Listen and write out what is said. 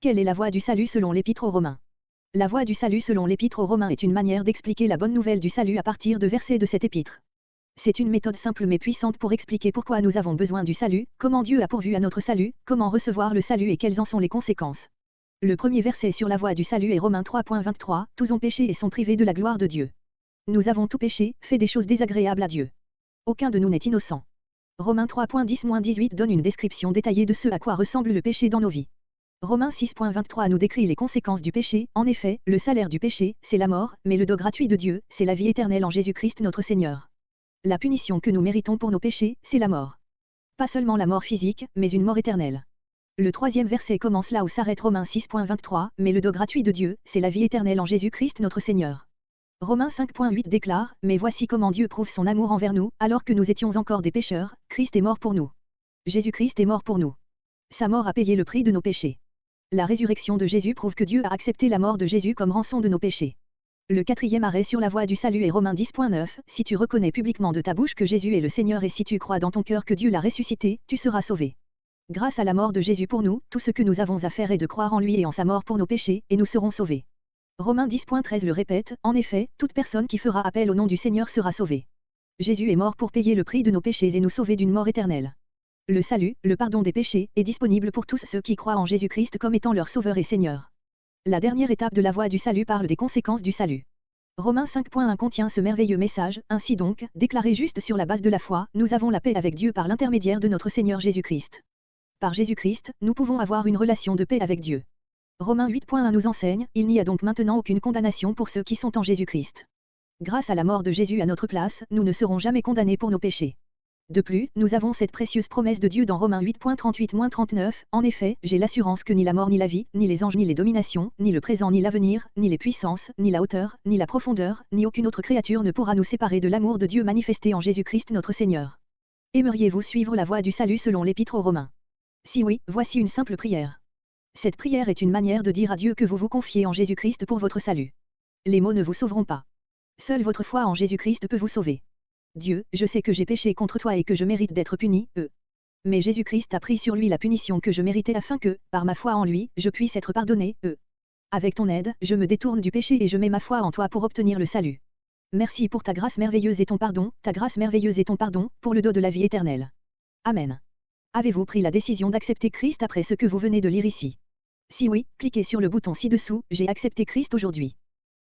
Quelle est la voie du salut selon l'Épître aux Romains? La voie du salut selon l'Épître aux Romains est une manière d'expliquer la bonne nouvelle du salut à partir de versets de cette épître. C'est une méthode simple mais puissante pour expliquer pourquoi nous avons besoin du salut, comment Dieu a pourvu à notre salut, comment recevoir le salut et quelles en sont les conséquences. Le premier verset sur la voie du salut est Romains 3.23, tous ont péché et sont privés de la gloire de Dieu. Nous avons tout péché, fait des choses désagréables à Dieu. Aucun de nous n'est innocent. Romains 3.10-18 donne une description détaillée de ce à quoi ressemble le péché dans nos vies. Romains 6.23 nous décrit les conséquences du péché. En effet, le salaire du péché, c'est la mort, mais le don gratuit de Dieu, c'est la vie éternelle en Jésus-Christ notre Seigneur. La punition que nous méritons pour nos péchés, c'est la mort. Pas seulement la mort physique, mais une mort éternelle. Le troisième verset commence là où s'arrête Romains 6.23, mais le don gratuit de Dieu, c'est la vie éternelle en Jésus-Christ notre Seigneur. Romains 5.8 déclare, mais voici comment Dieu prouve son amour envers nous, alors que nous étions encore des pécheurs, Christ est mort pour nous. Jésus-Christ est mort pour nous. Sa mort a payé le prix de nos péchés. La résurrection de Jésus prouve que Dieu a accepté la mort de Jésus comme rançon de nos péchés. Le quatrième arrêt sur la voie du salut est Romains 10.9, si tu reconnais publiquement de ta bouche que Jésus est le Seigneur et si tu crois dans ton cœur que Dieu l'a ressuscité, tu seras sauvé. Grâce à la mort de Jésus pour nous, tout ce que nous avons à faire est de croire en lui et en sa mort pour nos péchés, et nous serons sauvés. Romains 10.13 le répète, en effet, toute personne qui fera appel au nom du Seigneur sera sauvée. Jésus est mort pour payer le prix de nos péchés et nous sauver d'une mort éternelle. Le salut, le pardon des péchés, est disponible pour tous ceux qui croient en Jésus-Christ comme étant leur Sauveur et Seigneur. La dernière étape de la voie du salut parle des conséquences du salut. Romains 5.1 contient ce merveilleux message, ainsi donc, déclaré juste sur la base de la foi, nous avons la paix avec Dieu par l'intermédiaire de notre Seigneur Jésus-Christ. Par Jésus-Christ, nous pouvons avoir une relation de paix avec Dieu. Romains 8.1 nous enseigne, il n'y a donc maintenant aucune condamnation pour ceux qui sont en Jésus-Christ. Grâce à la mort de Jésus à notre place, nous ne serons jamais condamnés pour nos péchés. De plus, nous avons cette précieuse promesse de Dieu dans Romains 8.38-39, en effet, j'ai l'assurance que ni la mort ni la vie, ni les anges ni les dominations, ni le présent ni l'avenir, ni les puissances, ni la hauteur, ni la profondeur, ni aucune autre créature ne pourra nous séparer de l'amour de Dieu manifesté en Jésus-Christ notre Seigneur. Aimeriez-vous suivre la voie du salut selon l'Épître aux Romains? Si oui, voici une simple prière. Cette prière est une manière de dire à Dieu que vous vous confiez en Jésus-Christ pour votre salut. Les mots ne vous sauveront pas. Seule votre foi en Jésus-Christ peut vous sauver. Dieu, je sais que j'ai péché contre toi et que je mérite d'être puni, Mais Jésus-Christ a pris sur lui la punition que je méritais afin que, par ma foi en lui, je puisse être pardonné, Avec ton aide, je me détourne du péché et je mets ma foi en toi pour obtenir le salut. Merci pour ta grâce merveilleuse et ton pardon, pour le don de la vie éternelle. Amen. Avez-vous pris la décision d'accepter Christ après ce que vous venez de lire ici? Si oui, cliquez sur le bouton ci-dessous, j'ai accepté Christ aujourd'hui.